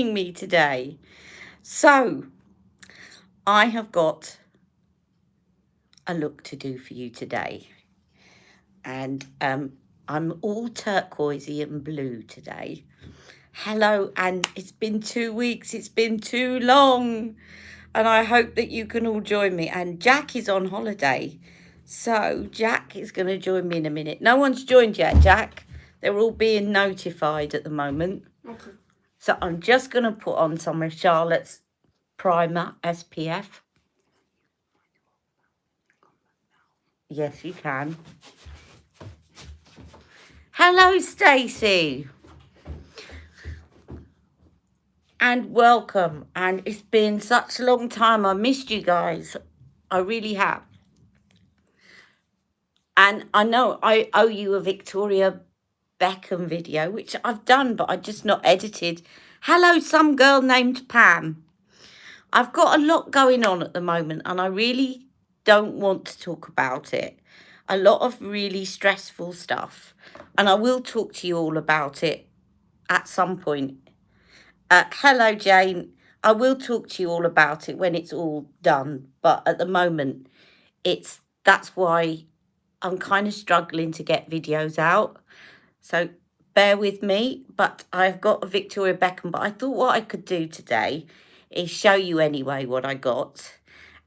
Me today. So, I have got a look to do for you today. And I'm all turquoisey and blue today. Hello, and it's been 2 weeks. It's been too long. And I hope that you can all join me. And Jack is on holiday. So, Jack is going to join me in a minute. No one's joined yet, Jack. They're all being notified at the moment. Okay. So, I'm just going to put on some of Charlotte's primer SPF. Yes, you can. Hello, Stacey. And welcome. And it's been such a long time. I missed you guys. I really have. And I know I owe you a Victoria Beckham video, which I've done, but I just not edited. Hello, some girl named Pam. I've got a lot going on at the moment, and I really don't want to talk about it. A lot of really stressful stuff, and I will talk to you all about it at some point. Hello, Jane. I will talk to you all about it when it's all done, but at the moment, that's why I'm kind of struggling to get videos out. So bear with me, but I've got a Victoria Beckham, but I thought what I could do today is show you anyway what I got,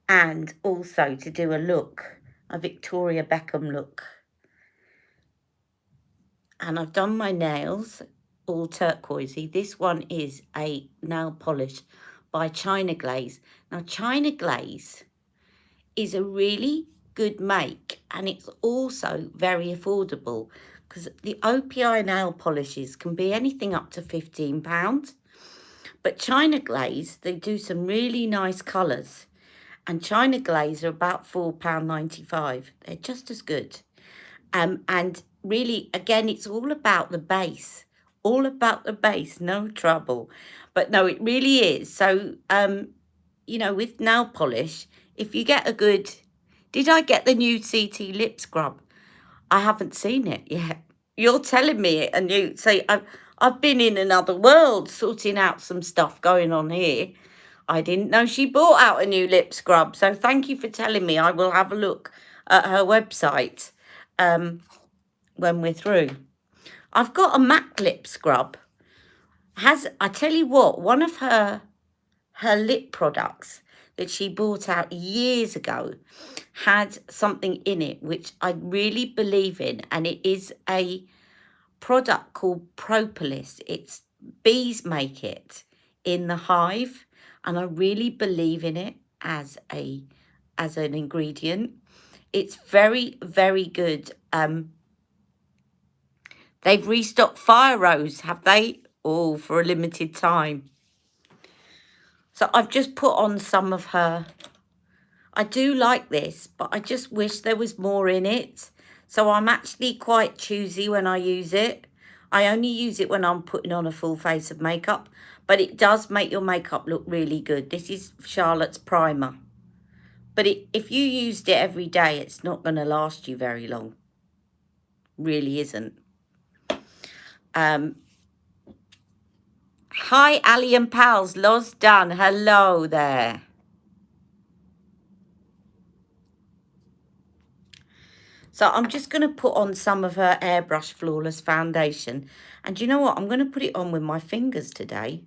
and also to do a Victoria Beckham look. And I've done my nails all turquoisey. This one is a nail polish by China Glaze. Now, China Glaze is a really good make, and it's also very affordable because the OPI nail polishes can be anything up to £15. But China Glaze, they do some really nice colours. And China Glaze are about £4.95. They're just as good. And really, again, it's all about the base. All about the base, no trouble. But no, it really is. So, with nail polish, if you get a good... Did I get the new CT lip scrub? I haven't seen it yet. You're telling me it, and you say, I've been in another world sorting out some stuff going on here. I didn't know she brought out a new lip scrub. So thank you for telling me. I will have a look at her website when we're through. I've got a MAC lip scrub. I tell you what, one of her lip products that she bought out years ago had something in it which I really believe in, and it is a product called propolis. It's bees make it in the hive, and I really believe in it as an ingredient. It's very, very good. They've restocked Fire Rose, have they? Oh, for a limited time. So I've just put on some of her. I do like this, but I just wish there was more in it. So I'm actually quite choosy when I use it. I only use it when I'm putting on a full face of makeup, but it does make your makeup look really good. This is Charlotte's primer. But if you used it every day, it's not going to last you very long. Really isn't. Hi, Ali and pals. Loz Dunn. Hello there. So I'm just going to put on some of her Airbrush Flawless Foundation. And you know what? I'm going to put it on with my fingers today.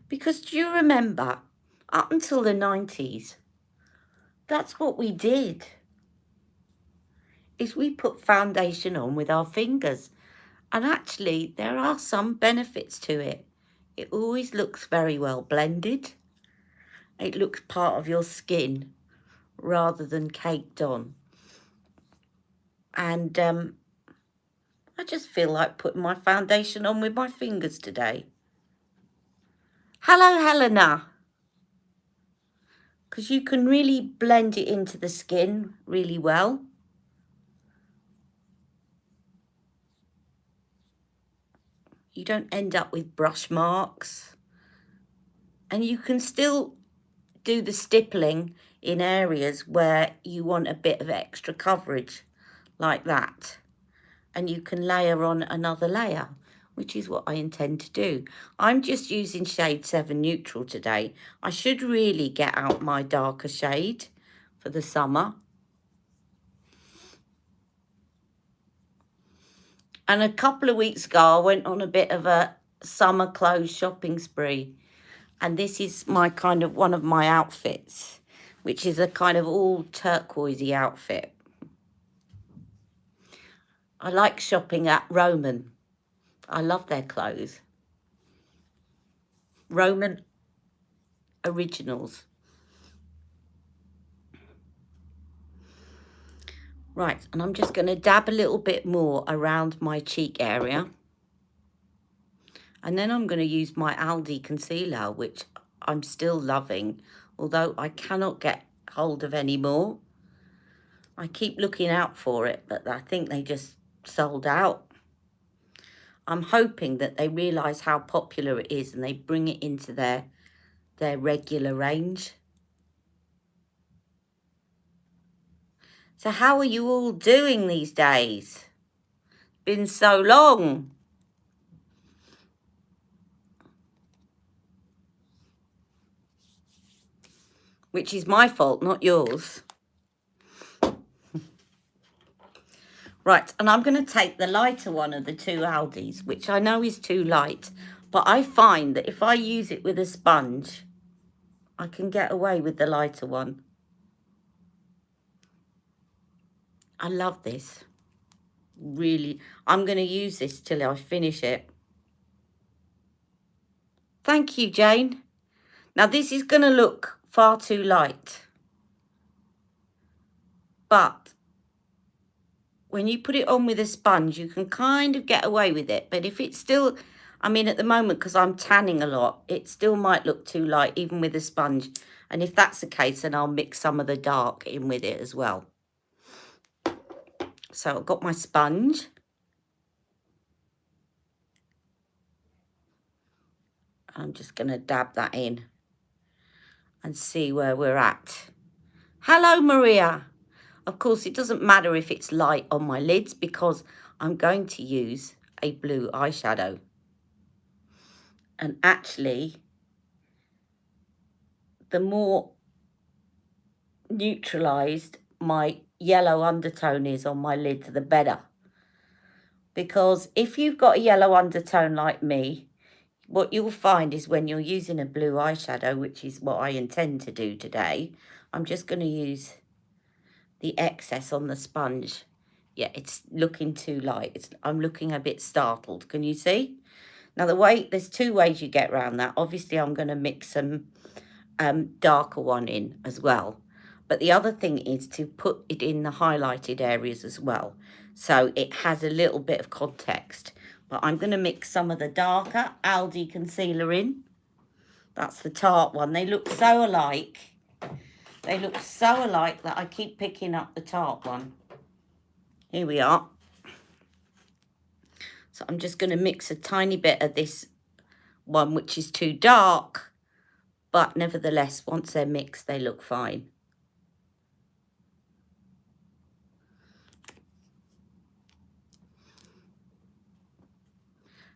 Because do you remember, up until the 90s, that's what we did. Is we put foundation on with our fingers. And actually, there are some benefits to it. It always looks very well blended. It looks part of your skin rather than caked on. And I just feel like putting my foundation on with my fingers today. Hello, Helena. Because you can really blend it into the skin really well. You don't end up with brush marks. And you can still do the stippling in areas where you want a bit of extra coverage, like that. And you can layer on another layer, which is what I intend to do. I'm just using shade 7 Neutral today. I should really get out my darker shade for the summer. And a couple of weeks ago, I went on a bit of a summer clothes shopping spree. And this is my kind of one of my outfits, which is a kind of all turquoisey outfit. I like shopping at Roman. I love their clothes. Roman Originals. Right, and I'm just going to dab a little bit more around my cheek area. And then I'm going to use my Aldi concealer, which I'm still loving, although I cannot get hold of any more. I keep looking out for it, but I think they just sold out. I'm hoping that they realise how popular it is and they bring it into their regular range. So how are you all doing these days? Been so long. Which is my fault, not yours. Right, and I'm going to take the lighter one of the two Aldis, which I know is too light. But I find that if I use it with a sponge, I can get away with the lighter one. I love this. Really, I'm going to use this till I finish it. Thank you, Jane. Now, this is going to look far too light. But when you put it on with a sponge, you can kind of get away with it. But if it's still, I mean, at the moment, because I'm tanning a lot, it still might look too light, even with a sponge. And if that's the case, then I'll mix some of the dark in with it as well. So I've got my sponge. I'm just going to dab that in and see where we're at. Hello, Maria. Of course, it doesn't matter if it's light on my lids because I'm going to use a blue eyeshadow. And actually, the more neutralised my yellow undertone is on my lid, the better. Because if you've got a yellow undertone like me, what you'll find is when you're using a blue eyeshadow, which is what I intend to do today, I'm just going to use the excess on the sponge. Yeah, it's looking too light. I'm looking a bit startled. Can you see? Now, there's two ways you get around that. Obviously, I'm going to mix some darker one in as well. But the other thing is to put it in the highlighted areas as well. So it has a little bit of context. But I'm going to mix some of the darker Aldi concealer in. That's the tart one. They look so alike. They look so alike that I keep picking up the tart one. Here we are. So I'm just going to mix a tiny bit of this one, which is too dark. But nevertheless, once they're mixed, they look fine.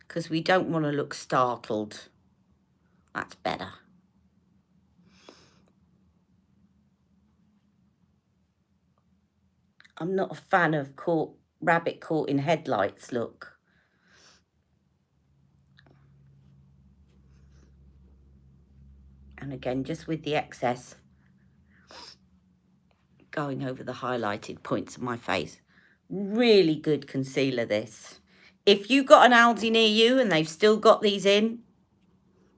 Because we don't want to look startled. That's better. I'm not a fan of rabbit caught in headlights look. And again, just with the excess going over the highlighted points of my face. Really good concealer, this. If you've got an Aldi near you and they've still got these in,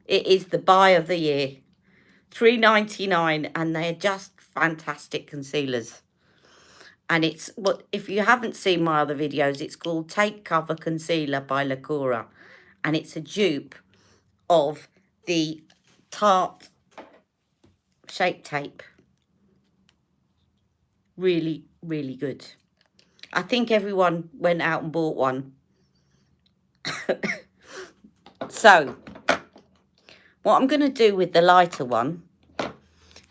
it is the buy of the year. $3.99, and they're just fantastic concealers. And it's if you haven't seen my other videos, it's called Take Cover Concealer by Lacura. And it's a dupe of the Tarte Shape Tape. Really, really good. I think everyone went out and bought one. So, what I'm going to do with the lighter one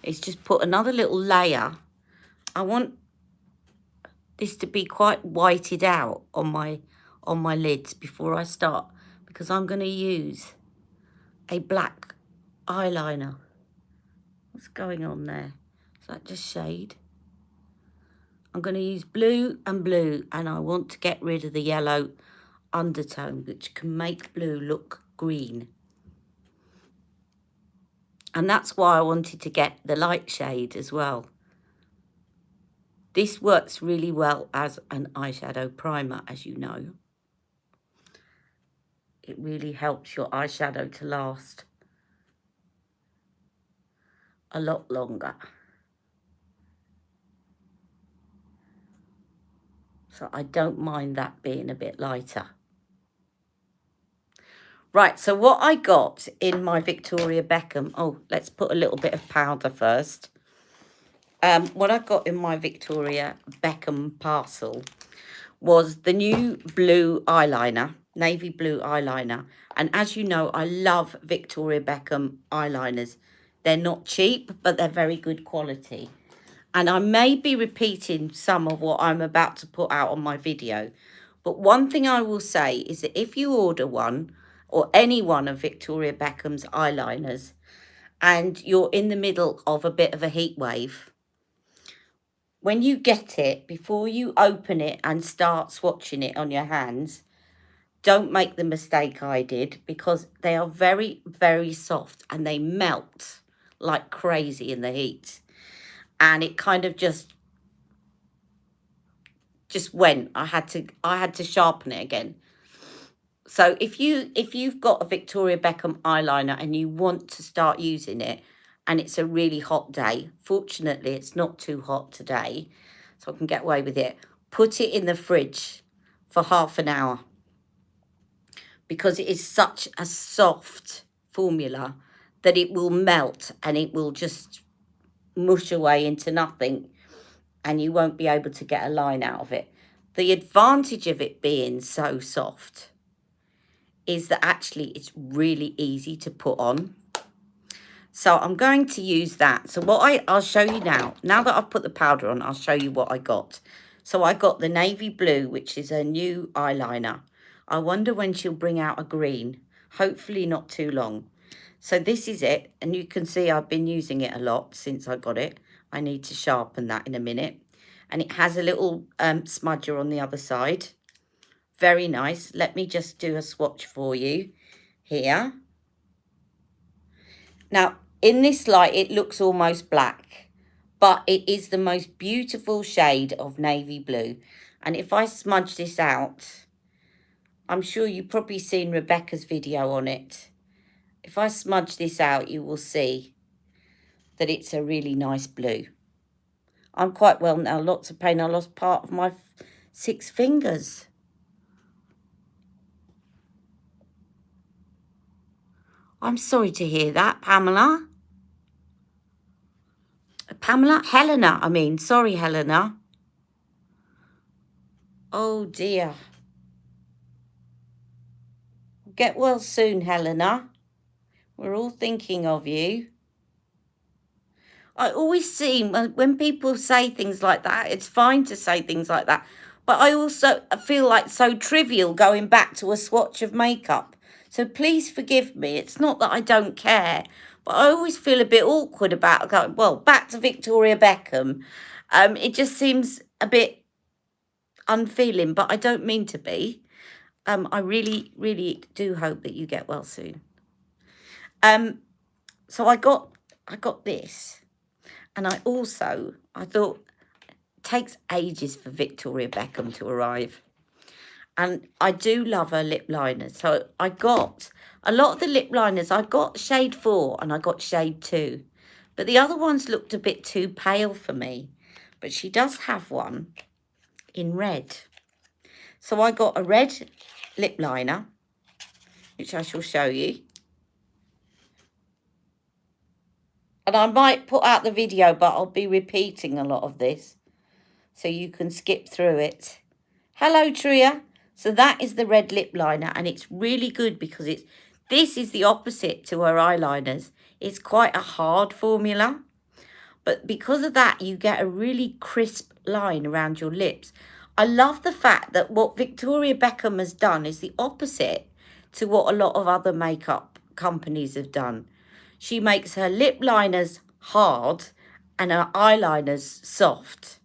is just put another little layer. I want this to be quite whited out on my lids before I start because I'm going to use a black eyeliner. What's going on there? Is that just shade? I'm going to use blue, and I want to get rid of the yellow undertone, which can make blue look green. And that's why I wanted to get the light shade as well. This works really well as an eyeshadow primer, as you know. It really helps your eyeshadow to last a lot longer. So I don't mind that being a bit lighter. Right, so what I got in my Victoria Beckham... Oh, let's put a little bit of powder first. What I got in my Victoria Beckham parcel was the new blue eyeliner, navy blue eyeliner. And as you know, I love Victoria Beckham eyeliners. They're not cheap, but they're very good quality. And I may be repeating some of what I'm about to put out on my video. But one thing I will say is that if you order one, or any one of Victoria Beckham's eyeliners, and you're in the middle of a bit of a heat wave, when you get it, before you open it and start swatching it on your hands, don't make the mistake I did, because they are very, very soft and they melt like crazy in the heat. And it kind of just went. I had to sharpen it again. So if you've got a Victoria Beckham eyeliner and you want to start using it, and it's a really hot day, fortunately it's not too hot today, so I can get away with it, put it in the fridge for half an hour, because it is such a soft formula that it will melt and it will just mush away into nothing, and you won't be able to get a line out of it. The advantage of it being so soft is that actually it's really easy to put on. So I'm going to use that. So what I'll show you now. Now that I've put the powder on, I'll show you what I got. So I got the navy blue, which is a new eyeliner. I wonder when she'll bring out a green. Hopefully not too long. So this is it. And you can see I've been using it a lot since I got it. I need to sharpen that in a minute. And it has a little smudger on the other side. Very nice. Let me just do a swatch for you here. Now, in this light, it looks almost black, but it is the most beautiful shade of navy blue. And if I smudge this out, I'm sure you've probably seen Rebecca's video on it. If I smudge this out, you will see that it's a really nice blue. I'm quite well now, lots of pain. I lost part of my 6 fingers. I'm sorry to hear that, Pamela. Helena, I mean. Sorry, Helena. Oh, dear. Get well soon, Helena. We're all thinking of you. I always see when people say things like that, it's fine to say things like that. But I also feel like so trivial going back to a swatch of makeup. So please forgive me. It's not that I don't care. But I always feel a bit awkward about going, well, back to Victoria Beckham. It just seems a bit unfeeling, but I don't mean to be. I really, really do hope that you get well soon. So I got this. And I thought, it takes ages for Victoria Beckham to arrive. And I do love her lip liners. So I got a lot of the lip liners. I got shade 4 and I got shade 2. But the other ones looked a bit too pale for me. But she does have one in red. So I got a red lip liner, which I shall show you. And I might put out the video, but I'll be repeating a lot of this, so you can skip through it. Hello, Tria. So that is the red lip liner, and it's really good because this is the opposite to her eyeliners. It's quite a hard formula, but because of that, you get a really crisp line around your lips. I love the fact that what Victoria Beckham has done is the opposite. to what a lot of other makeup companies have done. She makes her lip liners hard and her eyeliners soft.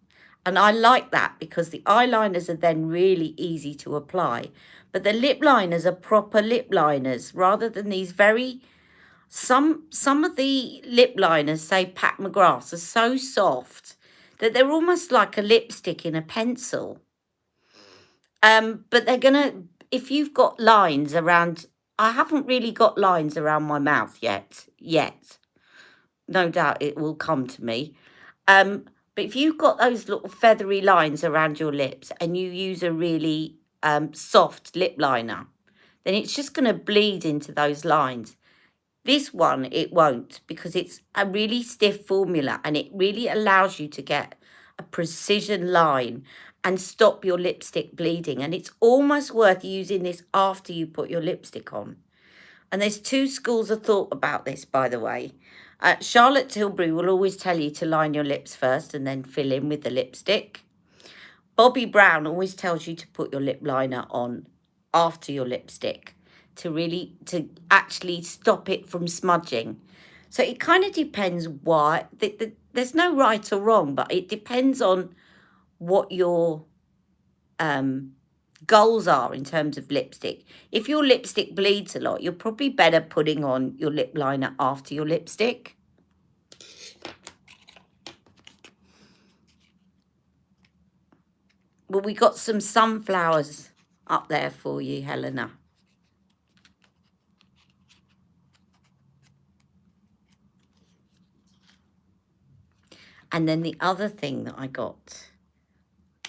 And I like that because the eyeliners are then really easy to apply. But the lip liners are proper lip liners rather than these very... Some of the lip liners, say Pat McGrath's, are so soft that they're almost like a lipstick in a pencil. But they're gonna, if you've got lines around, I haven't really got lines around my mouth yet. No doubt it will come to me. But if you've got those little feathery lines around your lips and you use a really soft lip liner, then it's just going to bleed into those lines. This one, it won't, because it's a really stiff formula and it really allows you to get a precision line and stop your lipstick bleeding. And it's almost worth using this after you put your lipstick on. And there's two schools of thought about this, by the way. Charlotte Tilbury will always tell you to line your lips first and then fill in with the lipstick. Bobbi Brown always tells you to put your lip liner on after your lipstick to actually stop it from smudging. So it kind of depends why. There's no right or wrong, but it depends on what your goals are in terms of lipstick. If your lipstick bleeds a lot, you're probably better putting on your lip liner after your lipstick. Well, we got some sunflowers up there for you, Helena. And then the other thing that I got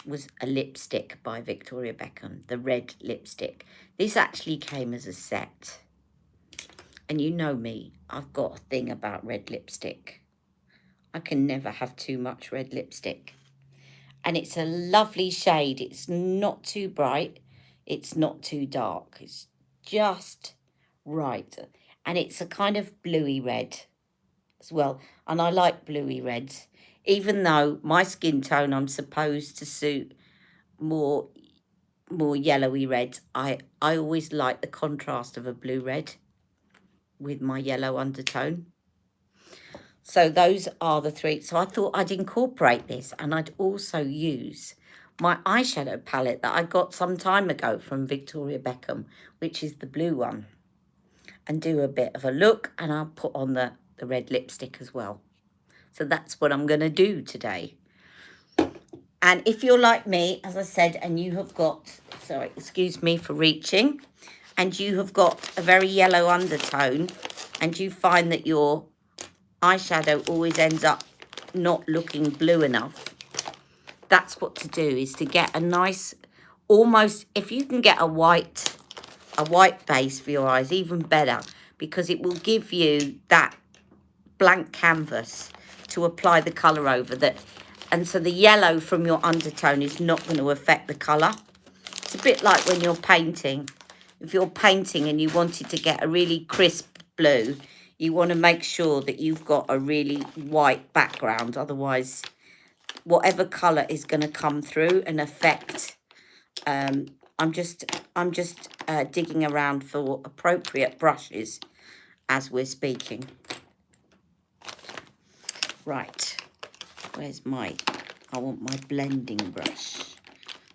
was a lipstick by Victoria Beckham, the red lipstick. This actually came as a set. And you know me, I've got a thing about red lipstick. I can never have too much red lipstick. And it's a lovely shade. It's not too bright. It's not too dark. It's just right. And it's a kind of bluey red as well. And I like bluey reds. Even though my skin tone, I'm supposed to suit more yellowy reds. I always like the contrast of a blue red with my yellow undertone. So those are the three. So I thought I'd incorporate this, and I'd also use my eyeshadow palette that I got some time ago from Victoria Beckham, which is the blue one, and do a bit of a look, and I'll put on the red lipstick as well. So that's what I'm going to do today. And if you're like me, as I said, and you have got, sorry, excuse me for reaching, and you have got a very yellow undertone, and you find that your eyeshadow always ends up not looking blue enough, that's what to do, is to get a nice, almost, if you can get a white base for your eyes, even better, because it will give you that blank canvas to apply the colour over that. And so the yellow from your undertone is not going to affect the colour. It's a bit like when you're painting. If you're painting and you wanted to get a really crisp blue, you want to make sure that you've got a really white background. Otherwise, whatever colour is going to come through and affect... I'm just digging around for appropriate brushes as we're speaking. Right, where's my... I want my blending brush.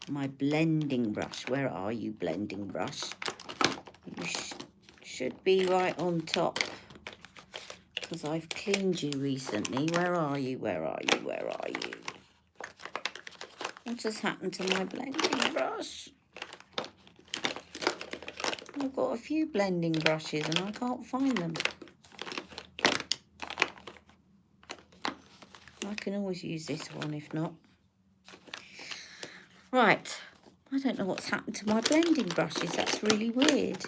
My blending brush. Where are you, blending brush? You should be right on top, because I've cleaned you recently. Where are you? Where are you? Where are you? What just happened to my blending brush? I've got a few blending brushes and I can't find them. I can always use this one if not. Right, I don't know what's happened to my blending brushes. That's really weird.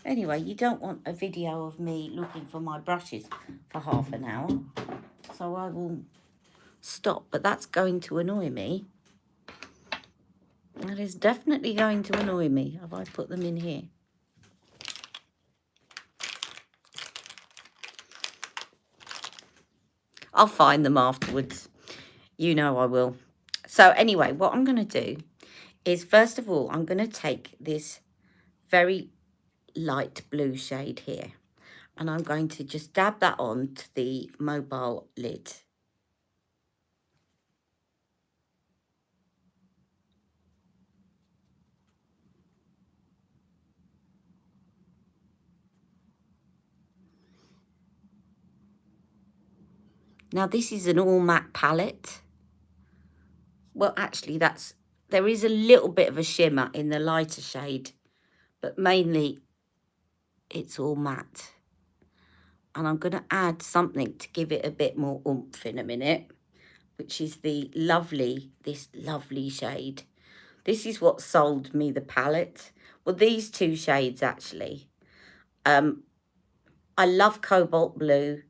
Anyway, you don't want a video of me looking for my brushes for half an hour. So I will stop, but that's going to annoy me. That is definitely going to annoy me. Have I put them in here? I'll find them afterwards. You know I will. So anyway, what I'm going to do is, first of all, I'm going to take this very light blue shade here, and I'm going to just dab that on to the mobile lid. Now, this is an all matte palette. Well, actually, there is a little bit of a shimmer in the lighter shade, but mainly it's all matte. And I'm going to add something to give it a bit more oomph in a minute, which is this lovely shade. This is what sold me the palette. Well, these two shades, actually. I love cobalt blue,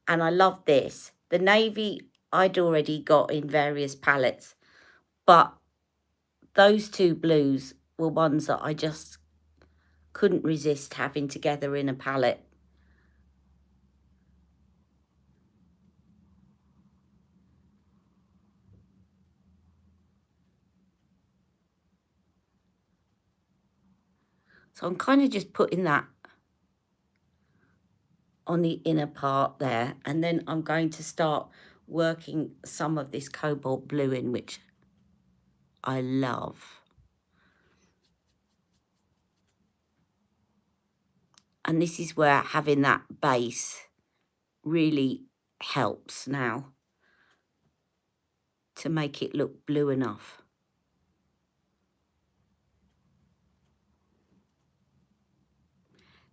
and I love this. The navy I'd already got in various palettes, but those two blues were ones that I just couldn't resist having together in a palette. So I'm kind of just putting that on the inner part there, and then I'm going to start working some of this cobalt blue in, which I love. And this is where having that base really helps now to make it look blue enough.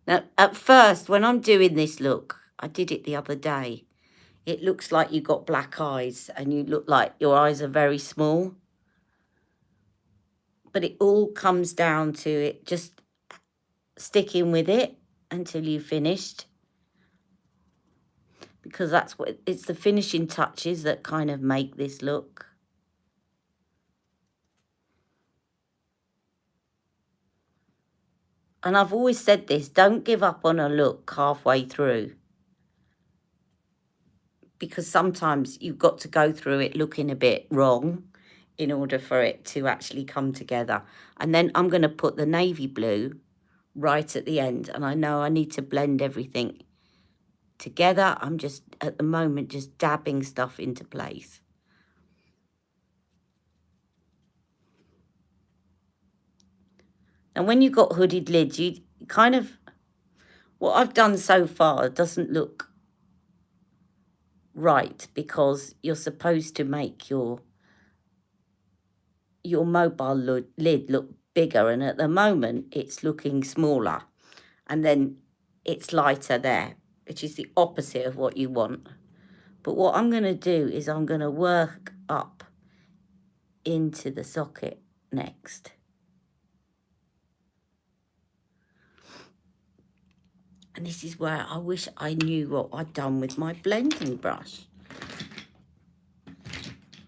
Now, at first, when I'm doing this look, I did it the other day, it looks like you've got black eyes and you look like your eyes are very small. But it all comes down to it just sticking with it until you've finished. Because it's the finishing touches that kind of make this look. And I've always said this, don't give up on a look halfway through. Because sometimes you've got to go through it looking a bit wrong in order for it to actually come together. And then I'm going to put the navy blue right at the end. And I know I need to blend everything together. I'm just, at the moment, just dabbing stuff into place. And when you've got hooded lids, you kind of, what I've done so far doesn't look right, because you're supposed to make your mobile lid look bigger, and at the moment it's looking smaller, and then it's lighter there, which is the opposite of what you want. But what I'm going to do is I'm going to work up into the socket next. And this is where I wish I knew what I'd done with my blending brush.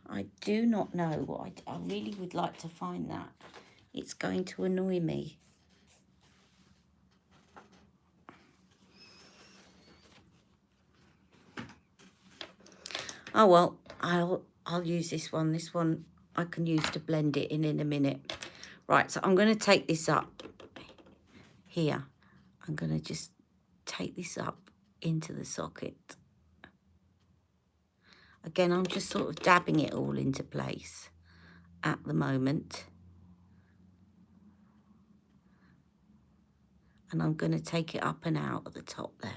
I do not know what I really would like to find that. It's going to annoy me. Oh well, I'll use this one. This one I can use to blend it in a minute. Right, so I'm going to take this up here. I'm going to just take this up into the socket. Again, I'm just sort of dabbing it all into place at the moment. And I'm going to take it up and out at the top there.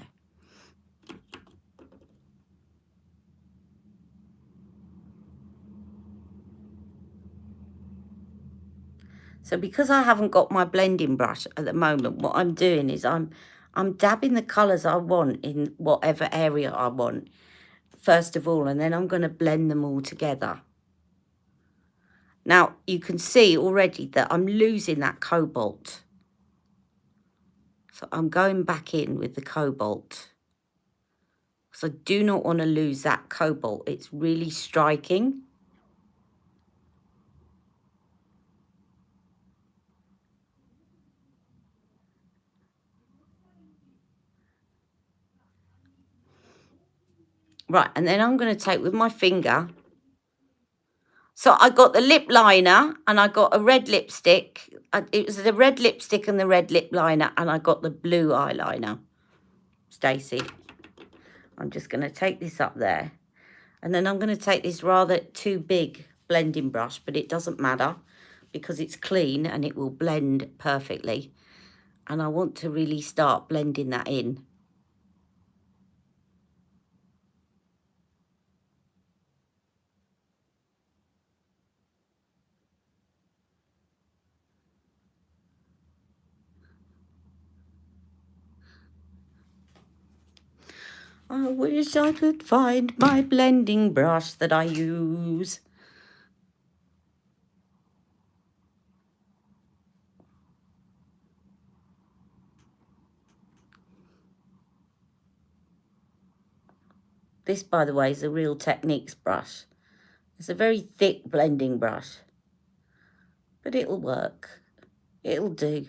So because I haven't got my blending brush at the moment, what I'm doing is I'm dabbing the colours I want in whatever area I want, first of all, and then I'm going to blend them all together. Now, you can see already that I'm losing that cobalt. So I'm going back in with the cobalt. So I do not want to lose that cobalt. It's really striking. Right, and then I'm going to take with my finger. So I got the lip liner and I got a red lipstick. It was the red lipstick and the red lip liner, and I got the blue eyeliner. Stacey, I'm just going to take this up there. And then I'm going to take this rather too big blending brush, but it doesn't matter because it's clean and it will blend perfectly. And I want to really start blending that in. I wish I could find my blending brush that I use. This, by the way, is a Real Techniques brush. It's a very thick blending brush, but it'll work. It'll do.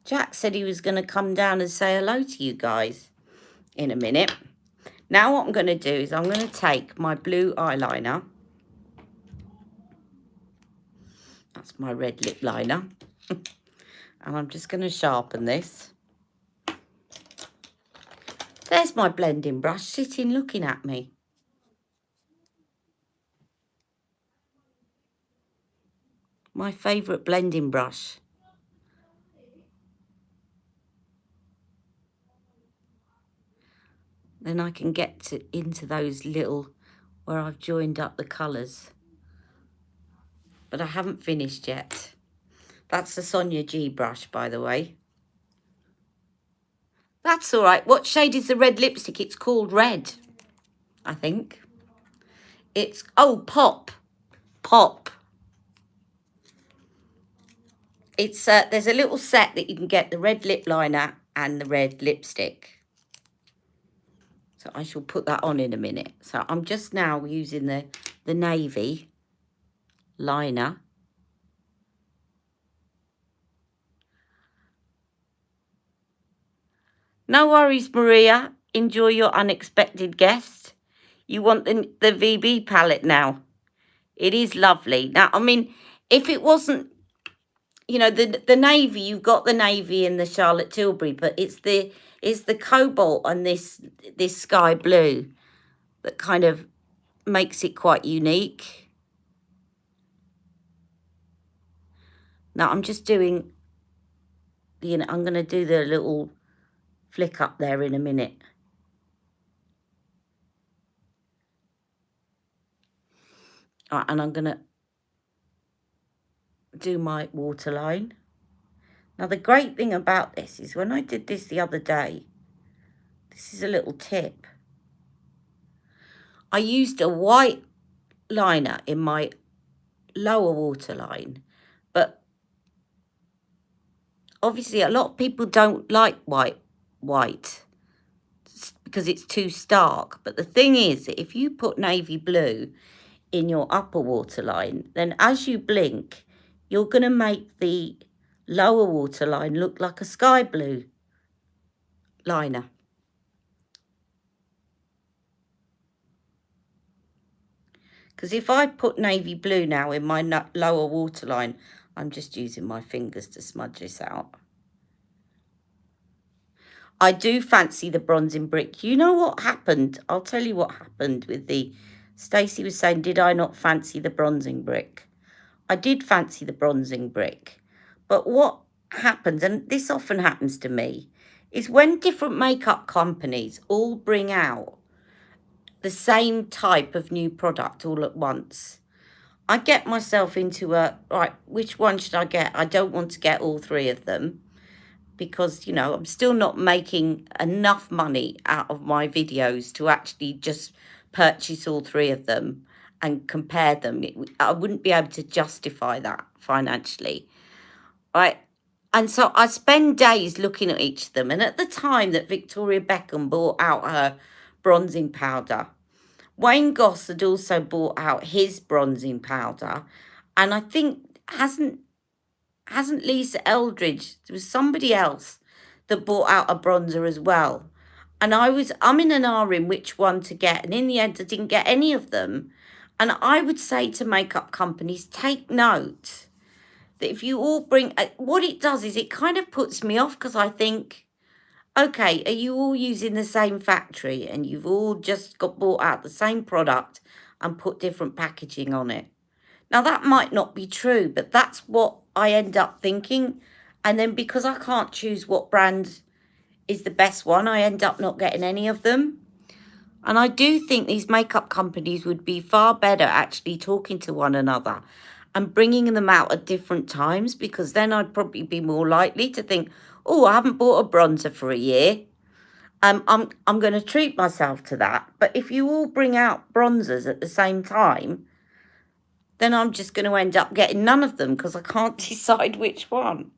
Jack said he was going to come down and say hello to you guys in a minute. Now what I'm going to do is I'm going to take my blue eyeliner. That's my red lip liner. And I'm just going to sharpen this. There's my blending brush sitting looking at me. My favourite blending brush. Then I can get into those little where I've joined up the colours. But I haven't finished yet. That's the Sonia G brush, by the way. That's all right. What shade is the red lipstick? It's called Red, I think. It's, oh, Pop. Pop. It's there's a little set that you can get, the red lip liner and the red lipstick. So I shall put that on in a minute. So I'm just now using the navy liner. No worries, Maria. Enjoy your unexpected guest. You want the VB palette now. It is lovely. Now, I mean, if it wasn't, you know, the navy, you've got the navy and the Charlotte Tilbury, but it's the cobalt and this sky blue that kind of makes it quite unique. Now I'm just doing, you know, I'm going to do the little flick up there in a minute. All right, and I'm going to do my waterline. Now the great thing about this is when I did this the other day, this is a little tip. I used a white liner in my lower waterline, but obviously a lot of people don't like white because it's too stark. But the thing is, if you put navy blue in your upper waterline, then as you blink, you're going to make the lower waterline look like a sky blue liner. Because if I put navy blue now in my lower waterline, I'm just using my fingers to smudge this out. I do fancy the bronzing brick. You know what happened? I'll tell you what happened with the... Stacey was saying, did I not fancy the bronzing brick? I did fancy the bronzing brick. But what happens, and this often happens to me, is when different makeup companies all bring out the same type of new product all at once, I get myself into a, right, which one should I get? I don't want to get all three of them because, you know, I'm still not making enough money out of my videos to actually just purchase all three of them and compare them. I wouldn't be able to justify that financially, right? And so I spend days looking at each of them. And at the time that Victoria Beckham brought out her bronzing powder, Wayne Goss had also brought out his bronzing powder. And I think, hasn't hasn't Lisa Eldridge, there was somebody else that bought out a bronzer as well. And I'm in an R in which one to get. And in the end, I didn't get any of them. And I would say to makeup companies, take note that if you all bring, what it does is it kind of puts me off, because I think, okay, are you all using the same factory and you've all just bought out the same product and put different packaging on it? Now, that might not be true, but that's what I end up thinking. And then because I can't choose what brand is the best one, I end up not getting any of them. And I do think these makeup companies would be far better actually talking to one another and bringing them out at different times, because then I'd probably be more likely to think, oh, I haven't bought a bronzer for a year. I'm going to treat myself to that. But if you all bring out bronzers at the same time, then I'm just going to end up getting none of them because I can't decide which one.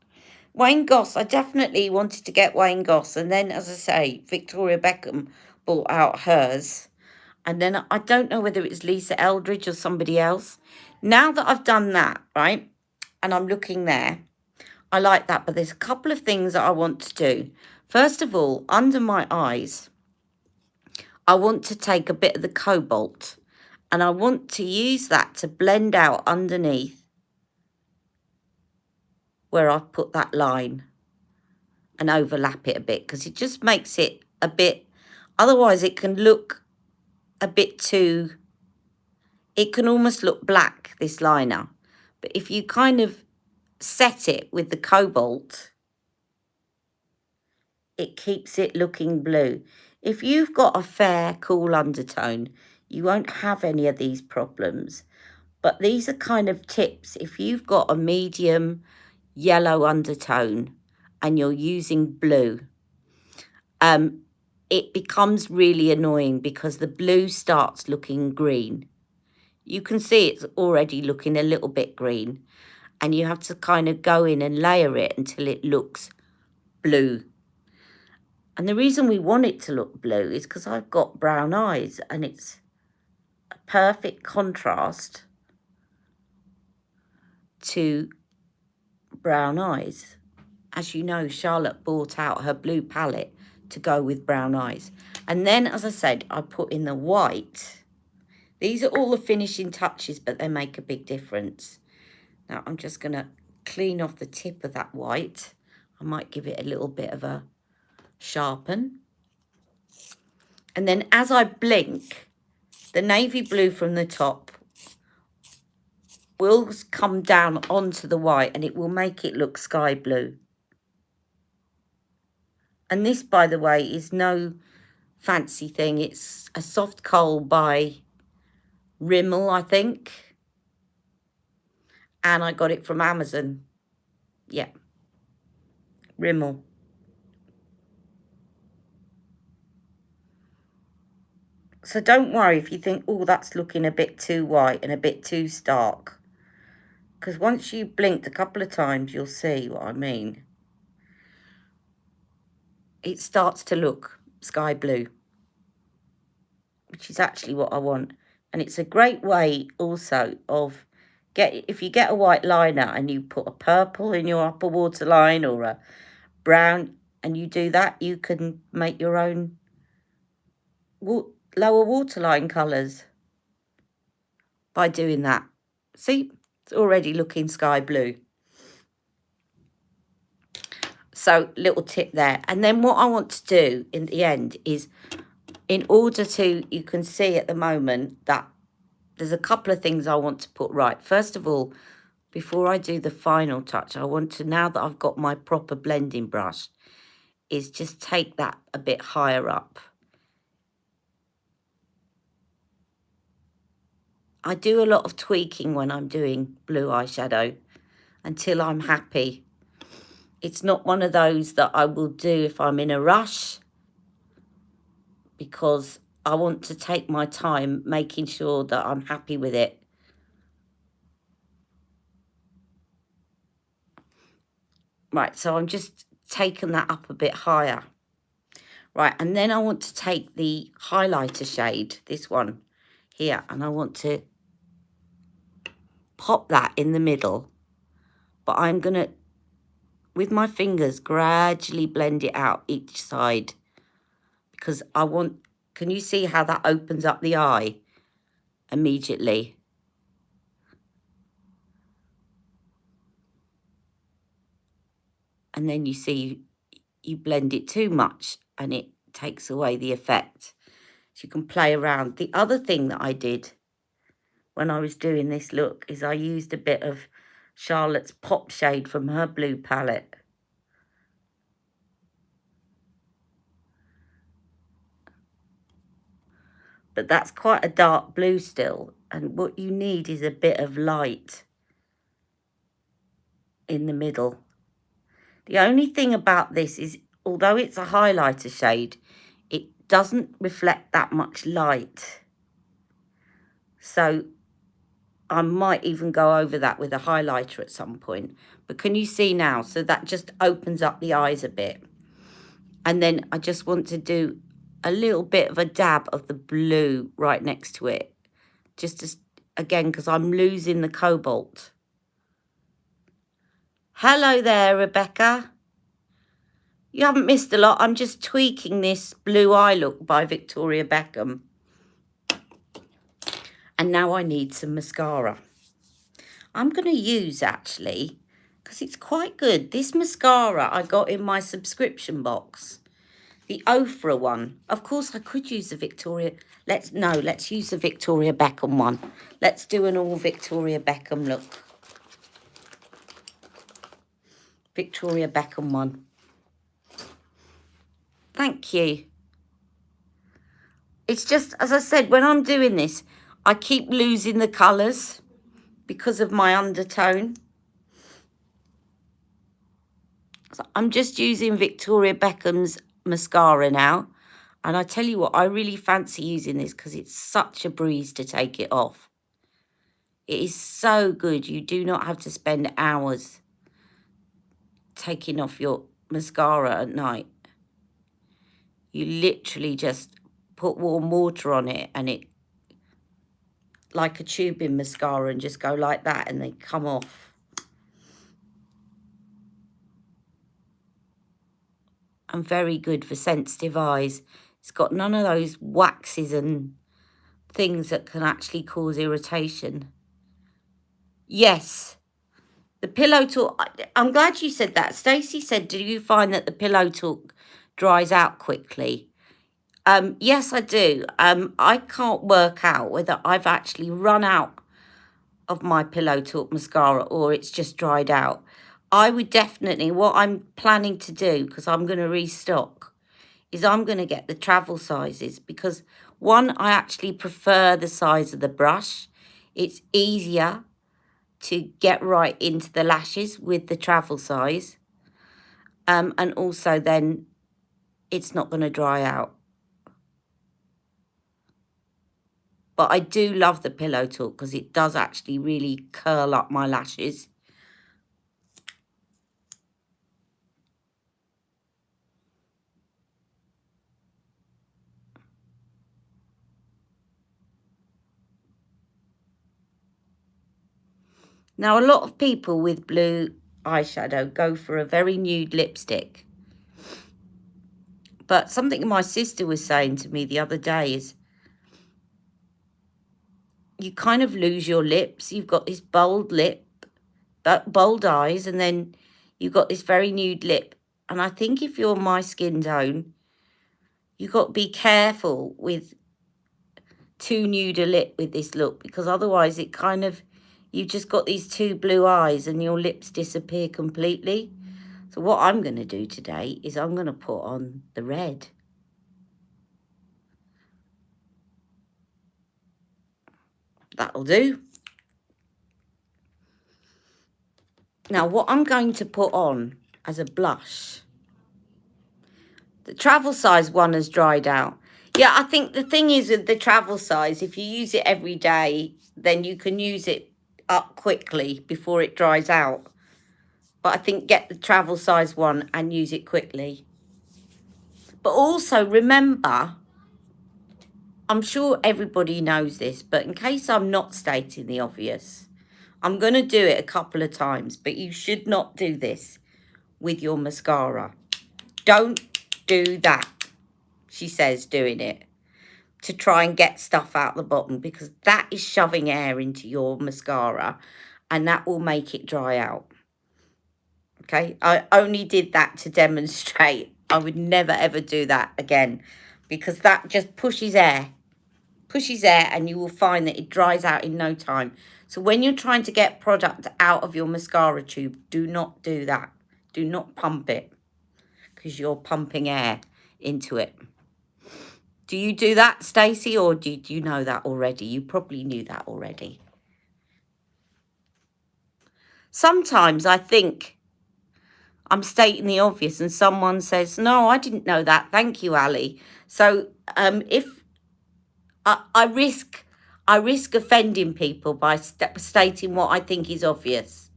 Wayne Goss, I definitely wanted to get Wayne Goss. And then, as I say, Victoria Beckham bought out hers. And then I don't know whether it's Lisa Eldridge or somebody else. Now that I've done that, right, and I'm looking there, I like that. But there's a couple of things that I want to do. First of all, under my eyes, I want to take a bit of the cobalt. And I want to use that to blend out underneath where I've put that line and overlap it a bit, because it just makes it a bit, otherwise it can look a bit too, it can almost look black, this liner. But if you kind of set it with the cobalt, it keeps it looking blue. If you've got a fair, cool undertone, you won't have any of these problems. But these are kind of tips. If you've got a medium yellow undertone and you're using blue, it becomes really annoying because the blue starts looking green. You can see it's already looking a little bit green, and you have to kind of go in and layer it until it looks blue. And the reason we want it to look blue is because I've got brown eyes, and it's a perfect contrast to brown eyes. As you know, Charlotte bought out her blue palette to go with brown eyes. And then, as I said, I put in the white. These are all the finishing touches, but they make a big difference. Now, I'm just going to clean off the tip of that white. I might give it a little bit of a sharpen. And then as I blink, the navy blue from the top will come down onto the white, and it will make it look sky blue. And this, by the way, is no fancy thing. It's a soft coal by Rimmel, I think. And I got it from Amazon. Yeah. Rimmel. So don't worry if you think, oh, that's looking a bit too white and a bit too stark. Because once you blinked a couple of times, you'll see what I mean. It starts to look sky blue, which is actually what I want. And it's a great way also of, if you get a white liner and you put a purple in your upper waterline or a brown, and you do that, you can make your own lower waterline colours by doing that. See, it's already looking sky blue. So, little tip there. And then what I want to do in the end is, in order to, you can see at the moment that there's a couple of things I want to put right. First of all, before I do the final touch, I want to, now that I've got my proper blending brush, is just take that a bit higher up. I do a lot of tweaking when I'm doing blue eyeshadow until I'm happy. It's not one of those that I will do if I'm in a rush, because I want to take my time making sure that I'm happy with it. Right, so I'm just taking that up a bit higher. Right, and then I want to take the highlighter shade, this one here, and I want to pop that in the middle. But I'm going to with my fingers, gradually blend it out each side. Because I want, can you see how that opens up the eye immediately? And then you see you blend it too much and it takes away the effect. So you can play around. The other thing that I did when I was doing this look is I used a bit of Charlotte's Pop Shade from her blue palette. But that's quite a dark blue still. And what you need is a bit of light in the middle. The only thing about this is, although it's a highlighter shade, it doesn't reflect that much light. So I might even go over that with a highlighter at some point. But can you see now? So that just opens up the eyes a bit. And then I just want to do a little bit of a dab of the blue right next to it. Just to, again, because I'm losing the cobalt. Hello there, Rebecca. You haven't missed a lot. I'm just tweaking this blue eye look by Victoria Beckham. And now I need some mascara. I'm going to use, actually, because it's quite good, this mascara I got in my subscription box. The Oprah one. Of course, I could use the Victoria. Let's use the Victoria Beckham one. Let's do an all Victoria Beckham look. Victoria Beckham one. Thank you. It's just, as I said, when I'm doing this, I keep losing the colours because of my undertone. So I'm just using Victoria Beckham's mascara now. And I tell you what, I really fancy using this because it's such a breeze to take it off. It is so good. You do not have to spend hours taking off your mascara at night. You literally just put warm water on it and it, like a tubing mascara, and just go like that and they come off. And very good for sensitive eyes. It's got none of those waxes and things that can actually cause irritation. Yes, the Pillow Talk. I'm glad you said that. Stacey said, do you find that the Pillow Talk dries out quickly? Yes, I do. I can't work out whether I've actually run out of my Pillow Talk mascara or it's just dried out. I would definitely, what I'm planning to do, because I'm going to restock, is I'm going to get the travel sizes, because one, I actually prefer the size of the brush. It's easier to get right into the lashes with the travel size. And also then it's not going to dry out. But I do love the Pillow Talk because it does actually really curl up my lashes. Now, a lot of people with blue eyeshadow go for a very nude lipstick. But something my sister was saying to me the other day is you kind of lose your lips. You've got this bold lip, bold eyes, and then you've got this very nude lip. And I think if you're my skin tone, you've got to be careful with too nude a lip with this look, because otherwise it kind of, you've just got these two blue eyes and your lips disappear completely. So what I'm going to do today is I'm going to put on the red. That'll do. Now what I'm going to put on as a blush, the travel size one has dried out. Yeah, I think the thing is with the travel size, if you use it every day, then you can use it up quickly before it dries out. But I think get the travel size one and use it quickly. But also remember, I'm sure everybody knows this, but in case I'm not stating the obvious, I'm going to do it a couple of times, but you should not do this with your mascara. Don't do that, she says, doing it to try and get stuff out the bottom, because that is shoving air into your mascara and that will make it dry out. Okay, I only did that to demonstrate. I would never ever do that again, because that just pushes air and you will find that it dries out in no time. So when you're trying to get product out of your mascara tube, do not do that. Do not pump it, because you're pumping air into it. Do you do that, Stacey, or did you know that already? You probably knew that already. Sometimes I think I'm stating the obvious and someone says, no, I didn't know that. Thank you, Ali. So if I risk offending people by stating what I think is obvious.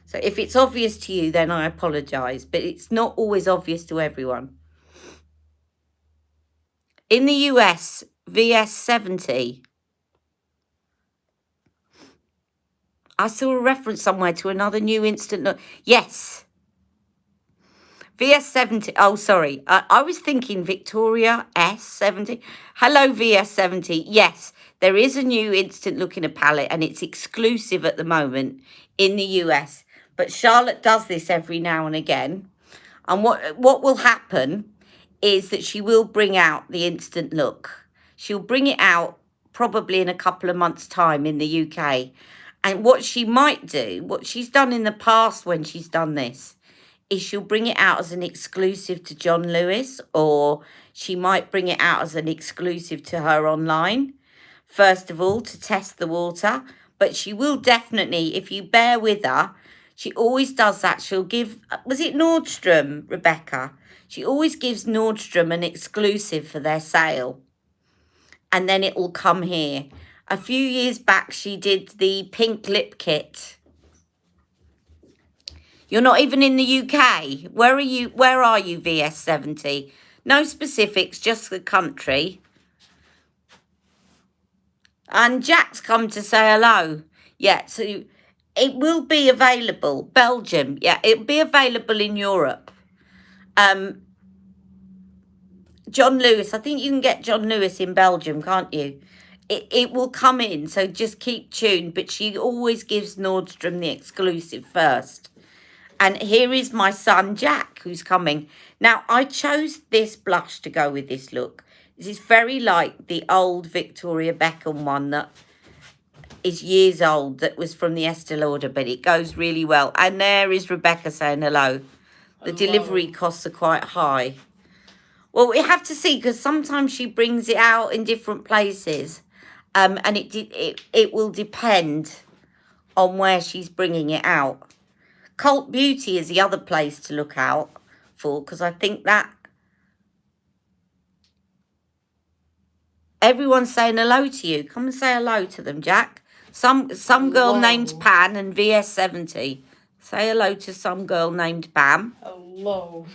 So if it's obvious to you, then I apologise. But it's not always obvious to everyone. In the US, VS70, I saw a reference somewhere to another new instant look. Yes. VS70. Oh, sorry. I was thinking Victoria S70. Hello, VS70. Yes, there is a new instant look in a palette and it's exclusive at the moment in the US. But Charlotte does this every now and again. And what will happen is that she will bring out the instant look. She'll bring it out probably in a couple of months' time in the UK. And what she might do, what she's done in the past when she's done this, is she'll bring it out as an exclusive to John Lewis, or she might bring it out as an exclusive to her online, first of all, to test the water. But she will definitely, if you bear with her, she always does that. She'll give, was it Nordstrom, Rebecca? She always gives Nordstrom an exclusive for their sale. And then it will come here. A few years back, she did the pink lip kit. You're not even in the UK. Where are you, VS70? No specifics, just the country. And Jack's come to say hello. Yeah, so it will be available. Belgium, yeah, it'll be available in Europe. John Lewis, I think you can get John Lewis in Belgium, can't you? It will come in, so just keep tuned. But she always gives Nordstrom the exclusive first. And here is my son, Jack, who's coming. Now, I chose this blush to go with this look. This is very like the old Victoria Beckham one that is years old, that was from the Estee Lauder, but it goes really well. And there is Rebecca saying hello. The delivery costs are quite high. Well, we have to see, because sometimes she brings it out in different places. And it will depend on where she's bringing it out. Cult Beauty is the other place to look out for, because I think that everyone's saying hello to you. Come and say hello to them, Jack. Some girl named Pan and VS70. Say hello to some girl named Pam. Hello.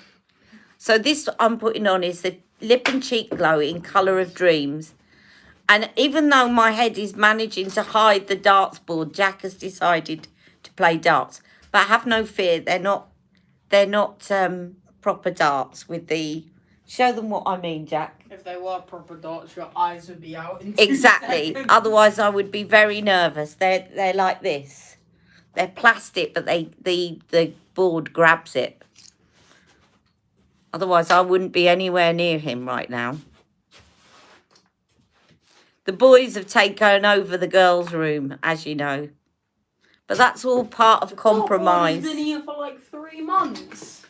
So this I'm putting on is the Lip and Cheek Glow in Colour of Dreams. And even though my head is managing to hide the darts board, Jack has decided to play darts. But have no fear, they're not proper darts with the... Show them what I mean, Jack. If they were proper darts, your eyes would be out in 2 Exactly. seconds. Otherwise, I would be very nervous. They're like this. They're plastic, but the board grabs it. Otherwise, I wouldn't be anywhere near him right now. The boys have taken over the girls' room, as you know. But that's all part of compromise. He's been here for like 3 months.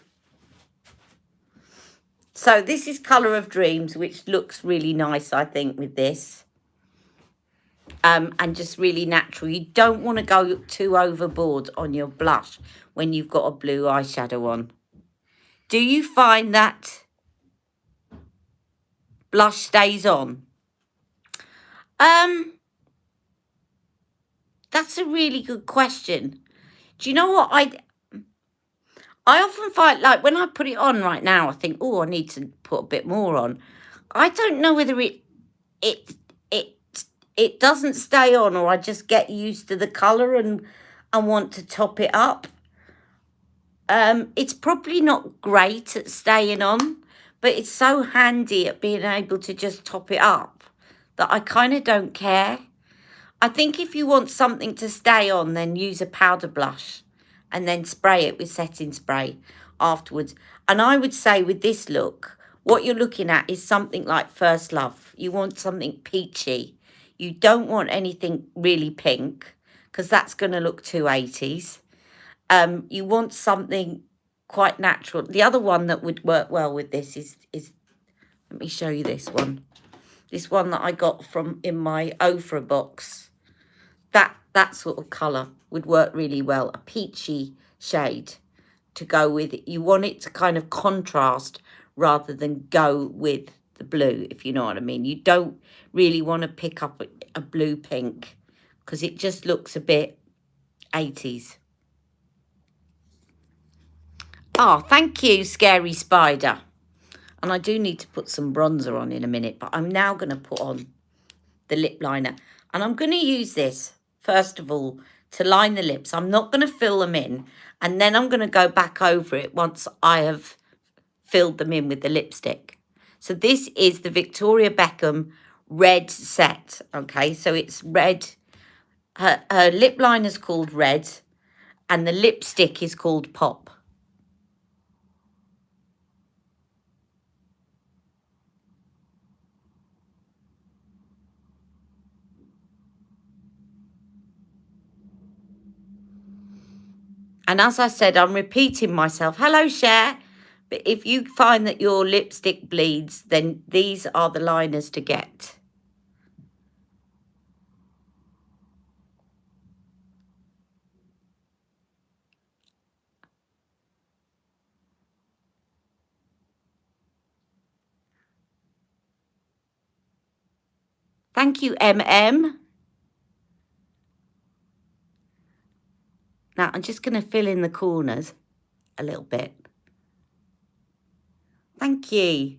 So this is Colour of Dreams, which looks really nice, I think, with this. And just really natural. You don't want to go too overboard on your blush when you've got a blue eyeshadow on. Do you find that blush stays on? That's a really good question. Do you know what I often find, like, when I put it on right now, I think, oh, I need to put a bit more on. I don't know whether it doesn't stay on, or I just get used to the colour and want to top it up. It's probably not great at staying on, but it's so handy at being able to just top it up that I kind of don't care. I think if you want something to stay on, then use a powder blush and then spray it with setting spray afterwards. And I would say with this look, what you're looking at is something like First Love. You want something peachy. You don't want anything really pink because that's going to look too 80s. You want something quite natural. The other one that would work well with this is let me show you this one. This one that I got from in my Oprah box. That sort of colour would work really well. A peachy shade to go with it. You want it to kind of contrast rather than go with the blue, if you know what I mean. You don't really want to pick up a blue pink because it just looks a bit 80s. Oh, thank you, Scary Spider. And I do need to put some bronzer on in a minute, but I'm now going to put on the lip liner. And I'm going to use this, first of all, to line the lips. I'm not going to fill them in. And then I'm going to go back over it once I have filled them in with the lipstick. So this is the Victoria Beckham red set. Okay, so it's red. Her lip liner is called Red. And the lipstick is called Pop. And as I said, I'm repeating myself. Hello, Cher. But if you find that your lipstick bleeds, then these are the liners to get. Thank you, MM. Now, I'm just going to fill in the corners a little bit. Thank you.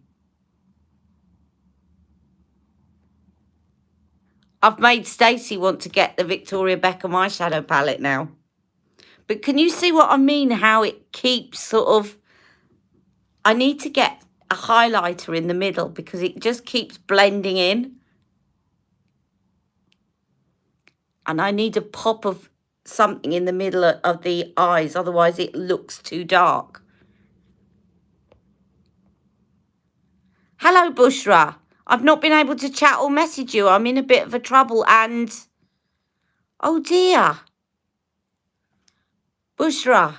I've made Stacey want to get the Victoria Beckham eyeshadow palette now. But can you see what I mean? How it keeps sort of... I need to get a highlighter in the middle because it just keeps blending in. And I need a pop of something in the middle of the eyes. Otherwise, it looks too dark. Hello, Bushra. I've not been able to chat or message you. I'm in a bit of a trouble and... Oh, dear. Bushra.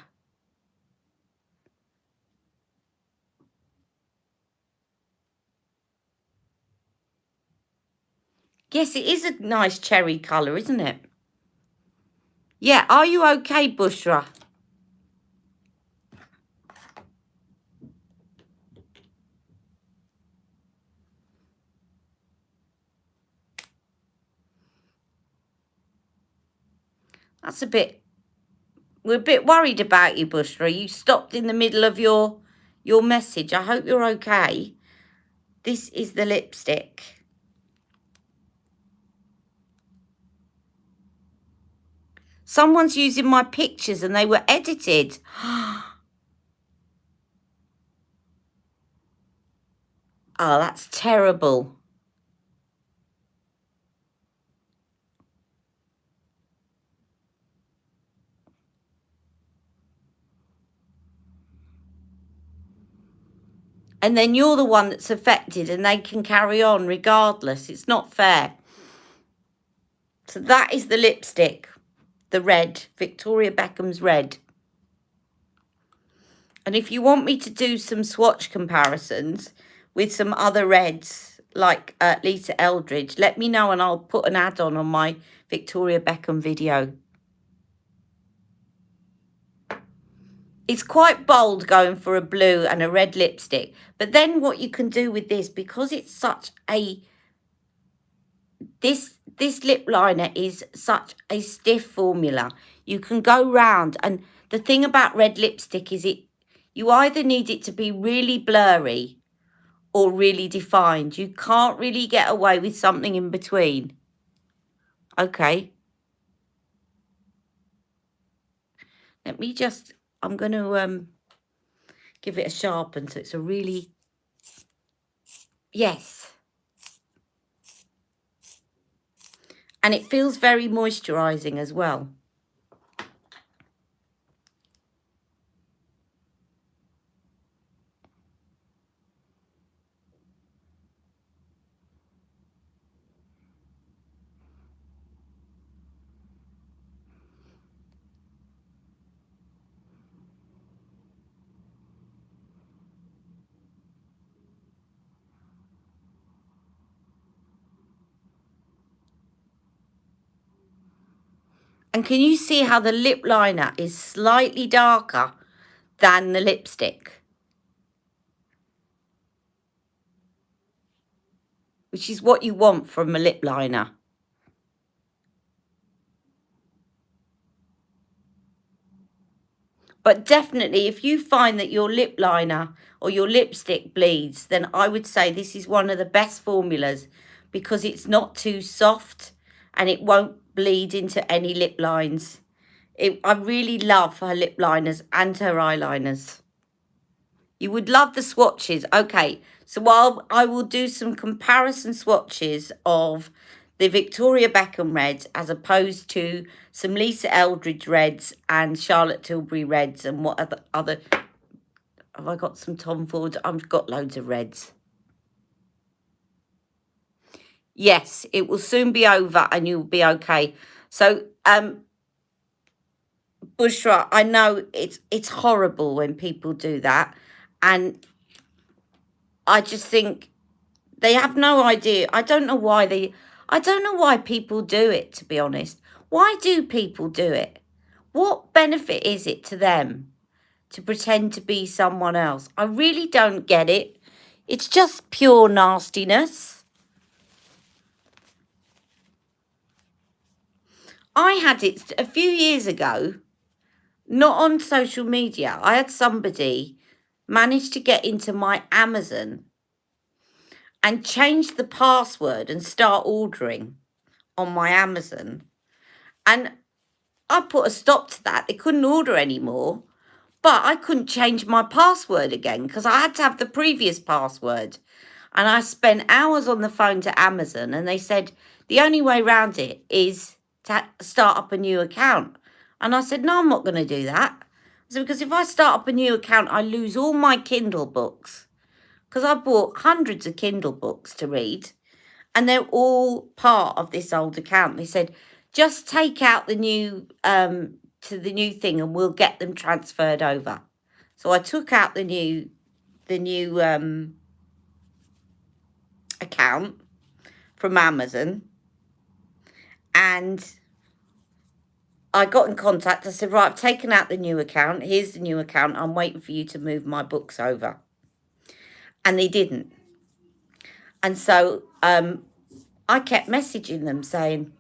Yes, it is a nice cherry colour, isn't it? Yeah, are you okay, Bushra? That's a bit... We're a bit worried about you, Bushra. You stopped in the middle of your message. I hope you're okay. This is the lipstick. Someone's using my pictures and they were edited. Oh, that's terrible. And then you're the one that's affected and they can carry on regardless. It's not fair. So that is the lipstick. The red. Victoria Beckham's red. And if you want me to do some swatch comparisons with some other reds, like Lisa Eldridge, let me know and I'll put an add-on on my Victoria Beckham video. It's quite bold going for a blue and a red lipstick. But then what you can do with this, because it's such a... This lip liner is such a stiff formula. You can go round. And the thing about red lipstick is you either need it to be really blurry or really defined. You can't really get away with something in between. Okay. Let me just I'm going to give it a sharpen so it's a really, yes. And it feels very moisturising as well. And can you see how the lip liner is slightly darker than the lipstick? Which is what you want from a lip liner. But definitely, if you find that your lip liner or your lipstick bleeds, then I would say this is one of the best formulas because it's not too soft and it won't bleed into any lip lines. I really love her lip liners and her eyeliners. You would love the swatches. Okay, so while I will do some comparison swatches of the Victoria Beckham reds as opposed to some Lisa Eldridge reds and Charlotte Tilbury reds and what other have I got some Tom Ford? I've got loads of reds. Yes, it will soon be over and you'll be okay. So Bushra, I know it's horrible when people do that, and I just think they have no idea. I don't know why people do it, to be honest. Why do people do it? What benefit is it to them to pretend to be someone else? I really don't get it. It's just pure nastiness. I had it a few years ago, not on social media. I had somebody manage to get into my Amazon and change the password and start ordering on my Amazon. And I put a stop to that. They couldn't order anymore, but I couldn't change my password again because I had to have the previous password. And I spent hours on the phone to Amazon and they said the only way around it is to start up a new account. And I said, no, I'm not going to do that. I said, because if I start up a new account, I lose all my Kindle books because I bought hundreds of Kindle books to read and they're all part of this old account. They said, just take out the new to the new thing and we'll get them transferred over. So I took out the new account from Amazon and I got in contact. I said, right, I've taken out the new account. Here's the new account. I'm waiting for you to move my books over. And they didn't. And so I kept messaging them saying,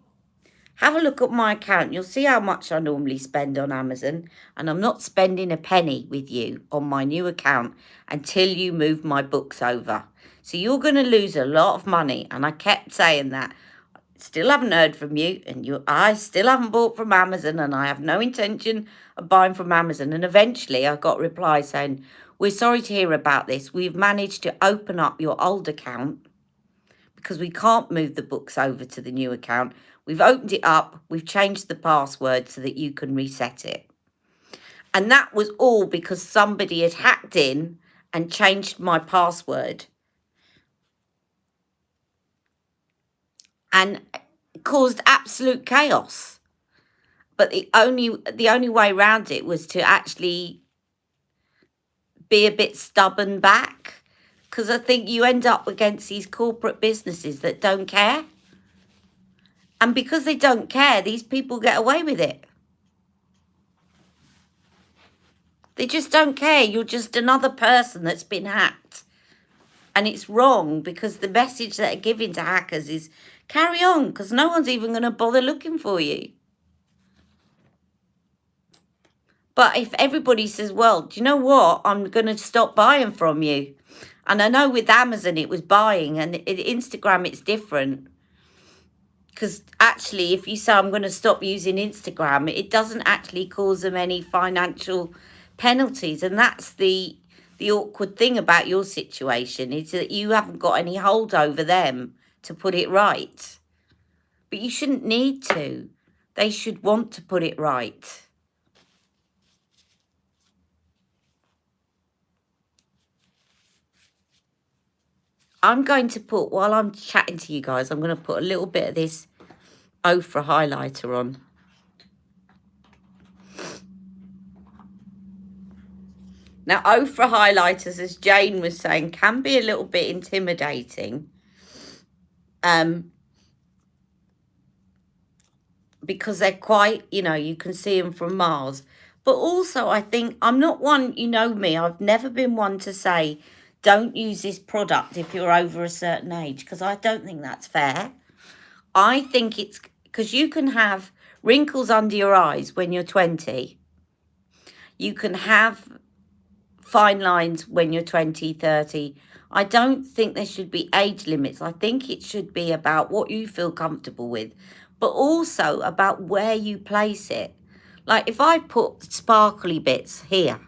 have a look at my account. You'll see how much I normally spend on Amazon. And I'm not spending a penny with you on my new account until you move my books over. So you're going to lose a lot of money. And I kept saying that. Still haven't heard from you. And I still haven't bought from Amazon. And I have no intention of buying from Amazon. And eventually I got a reply saying, we're sorry to hear about this. We've managed to open up your old account because we can't move the books over to the new account. We've opened it up. We've changed the password so that you can reset it. And that was all because somebody had hacked in and changed my password. And caused absolute chaos. But the only way around it was to actually be a bit stubborn back. Because I think you end up against these corporate businesses that don't care. And because they don't care, these people get away with it. They just don't care. You're just another person that's been hacked. And it's wrong because the message that are given to hackers is carry on because no one's even going to bother looking for you. But if everybody says, well, do you know what? I'm going to stop buying from you. And I know with Amazon it was buying and Instagram it's different. Because actually, if you say I'm going to stop using Instagram, it doesn't actually cause them any financial penalties, and that's the awkward thing about your situation, is that you haven't got any hold over them to put it right. But you shouldn't need to. They should want to put it right. I'm going to put, while I'm chatting to you guys, I'm going to put a little bit of this Oprah highlighter on. Now, Oprah highlighters, as Jane was saying, can be a little bit intimidating. Because they're quite, you know, you can see them from miles. But also, I think, I'm not one, you know me, I've never been one to say, don't use this product if you're over a certain age, because I don't think that's fair. I think it's, because you can have wrinkles under your eyes when you're 20. You can have fine lines when you're 20, 30. I don't think there should be age limits. I think it should be about what you feel comfortable with, but also about where you place it. Like if I put sparkly bits here,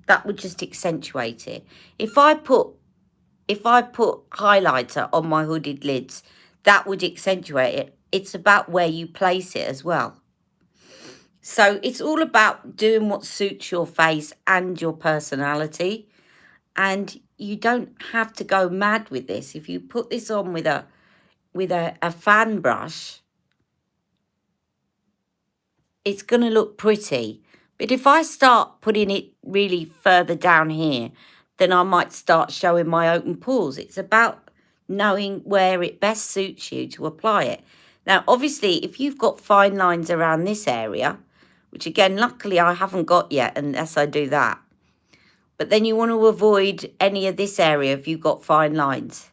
that would just accentuate it. If I put highlighter on my hooded lids, that would accentuate it. It's about where you place it as well. So it's all about doing what suits your face and your personality. And you don't have to go mad with this. If you put this on with a fan brush, it's going to look pretty. But if I start putting it really further down here, then I might start showing my open pores. It's about knowing where it best suits you to apply it. Now, obviously, if you've got fine lines around this area, which again, luckily I haven't got yet unless I do that. But then you want to avoid any of this area if you've got fine lines.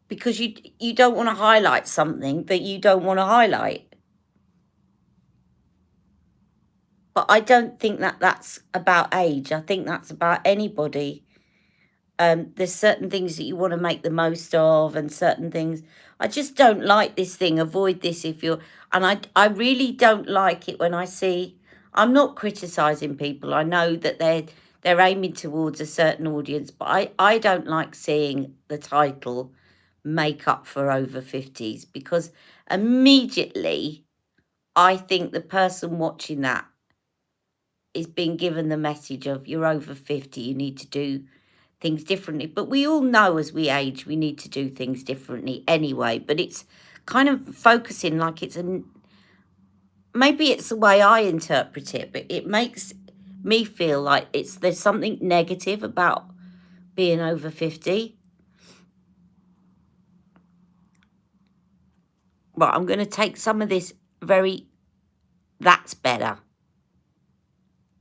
Because you don't want to highlight something that you don't want to highlight. But I don't think that that's about age. I think that's about anybody. There's certain things that you want to make the most of and certain things. I just don't like this thing. Avoid this if you're... And I really don't like it when I see... I'm not criticising people. I know that they're aiming towards a certain audience. But I don't like seeing the title Makeup for Over 50s. Because immediately I think the person watching that is being given the message of you're over 50, you need to do things differently. But we all know as we age, we need to do things differently anyway. But it's kind of focusing like it's maybe it's the way I interpret it, but it makes me feel like there's something negative about being over 50. Right, I'm going to take some of this that's better.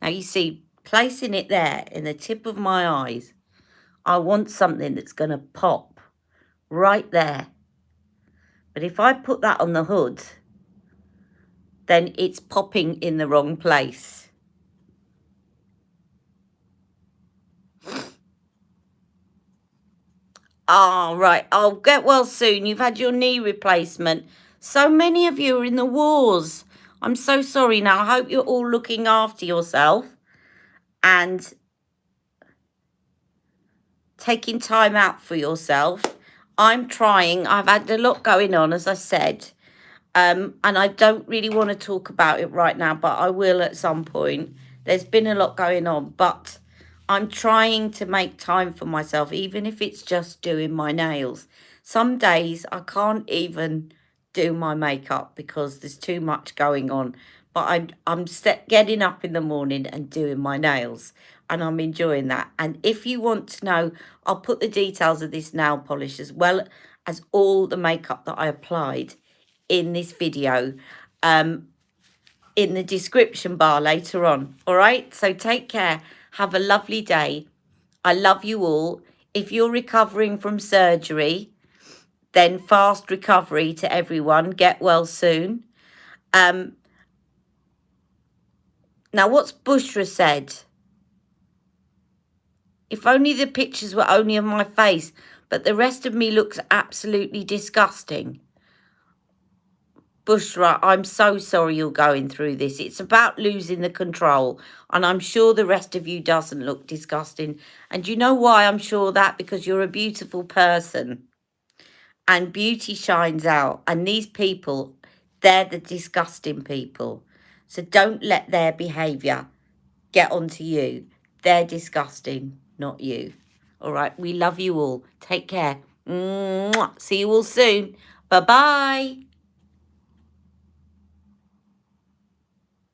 Now you see, placing it there in the tip of my eyes, I want something that's going to pop right there. But if I put that on the hood, then it's popping in the wrong place. Oh, right. Oh, get well soon. You've had your knee replacement. So many of you are in the wars. I'm so sorry now. I hope you're all looking after yourself and taking time out for yourself. I'm trying. I've had a lot going on, as I said. And I don't really want to talk about it right now, but I will at some point. There's been a lot going on, but I'm trying to make time for myself, even if it's just doing my nails. Some days I can't even do my makeup because there's too much going on. But I'm getting up in the morning and doing my nails, and I'm enjoying that. And if you want to know, I'll put the details of this nail polish as well as all the makeup that I applied in this video in the description bar later on. All right, so take care, have a lovely day. I love you all. If you're recovering from surgery, then fast recovery to everyone. Get well soon. Now what's Bushra said? If only the pictures were only of my face, but the rest of me looks absolutely disgusting. Bushra, I'm so sorry you're going through this. It's about losing the control. And I'm sure the rest of you doesn't look disgusting. And you know why I'm sure that? Because you're a beautiful person. And beauty shines out. And these people, they're the disgusting people. So don't let their behaviour get onto you. They're disgusting, not you. All right, we love you all. Take care. Mwah. See you all soon. Bye-bye.